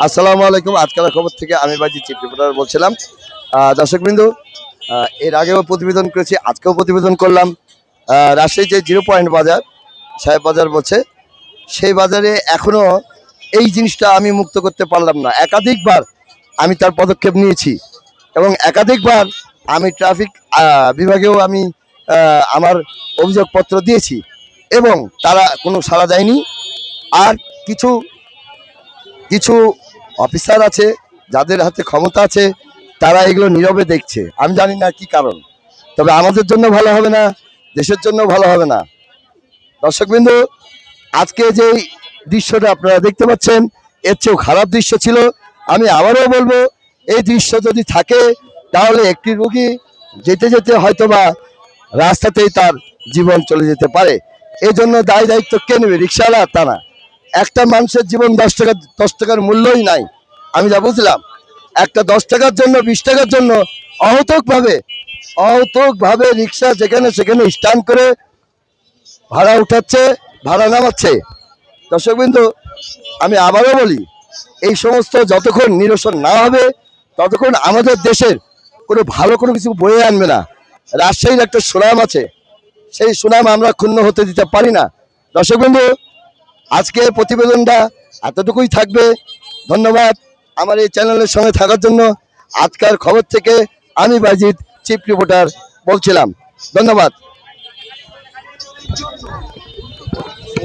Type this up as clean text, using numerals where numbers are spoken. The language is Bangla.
আসসালামু আলাইকুম। আজকালের খবর থেকে আমি বাজি চিফ রিপোর্টার বলছিলাম। দর্শকবৃন্দু, এর আগেও প্রতিবেদন করেছি, আজকেও প্রতিবেদন করলাম। রাজশাহী যে 0 পয়েন্ট বাজার, সাহেব বাজার বলছে, সেই বাজারে এখনো এই জিনিসটা আমি মুক্ত করতে পারলাম না। একাধিকবার আমি তার পদক্ষেপ নিয়েছি এবং একাধিকবার আমি ট্রাফিক বিভাগেও আমি আমার অভিযোগপত্র দিয়েছি এবং তারা কোনো সাড়া দেয়নি। আর কিছু কিছু অফিসার আছে যাদের হাতে ক্ষমতা আছে, তারা এগুলো নীরবে দেখছে। আমি জানি না কি কারণ, তবে আমাদের জন্য ভালো হবে না, দেশের জন্য ভালো হবে না। দর্শকবৃন্দু, আজকে যে দৃশ্যটা আপনারা দেখতে পাচ্ছেন, এর চেয়েও খারাপ দৃশ্য ছিল। আমি আবারও বলবো, এই দৃশ্য যদি থাকে তাহলে একটি রোগী যেতে যেতে হয়তোবা রাস্তাতেই তার জীবন চলে যেতে পারে। এই জন্য দায় দায়িত্ব কে নেবে? রিক্সাওয়ালা? তা না। একটা মানুষের জীবন 10 টাকার মূল্যই নাই। আমি যা বুঝলাম, একটা 10 টাকার জন্য, 20 টাকার জন্য অহতকভাবে রিক্সা যেখানে সেখানে স্ট্যান্ড করে ভাড়া উঠাচ্ছে, ভাড়া নামাচ্ছে। দর্শকবৃন্দু, আমি আবারও বলি, এই সমস্ত যতক্ষণ নিরসন না হবে ততক্ষণ আমাদের দেশের কোনো ভালো কোনো কিছু বয়ে আনবে না। রাজশাহীর একটা সুনাম আছে, সেই সুনাম আমরা ক্ষুণ্ণ হতে দিতে পারি না। দর্শকবৃন্দু, আজকে প্রতিবেদনটা এতটুকুই থাকবে। ধন্যবাদ আমার এই চ্যানেলের সঙ্গে থাকার জন্য। আজকের খবর থেকে আমি বাজিদ, চিফ রিপোর্টার বলছিলাম। ধন্যবাদ।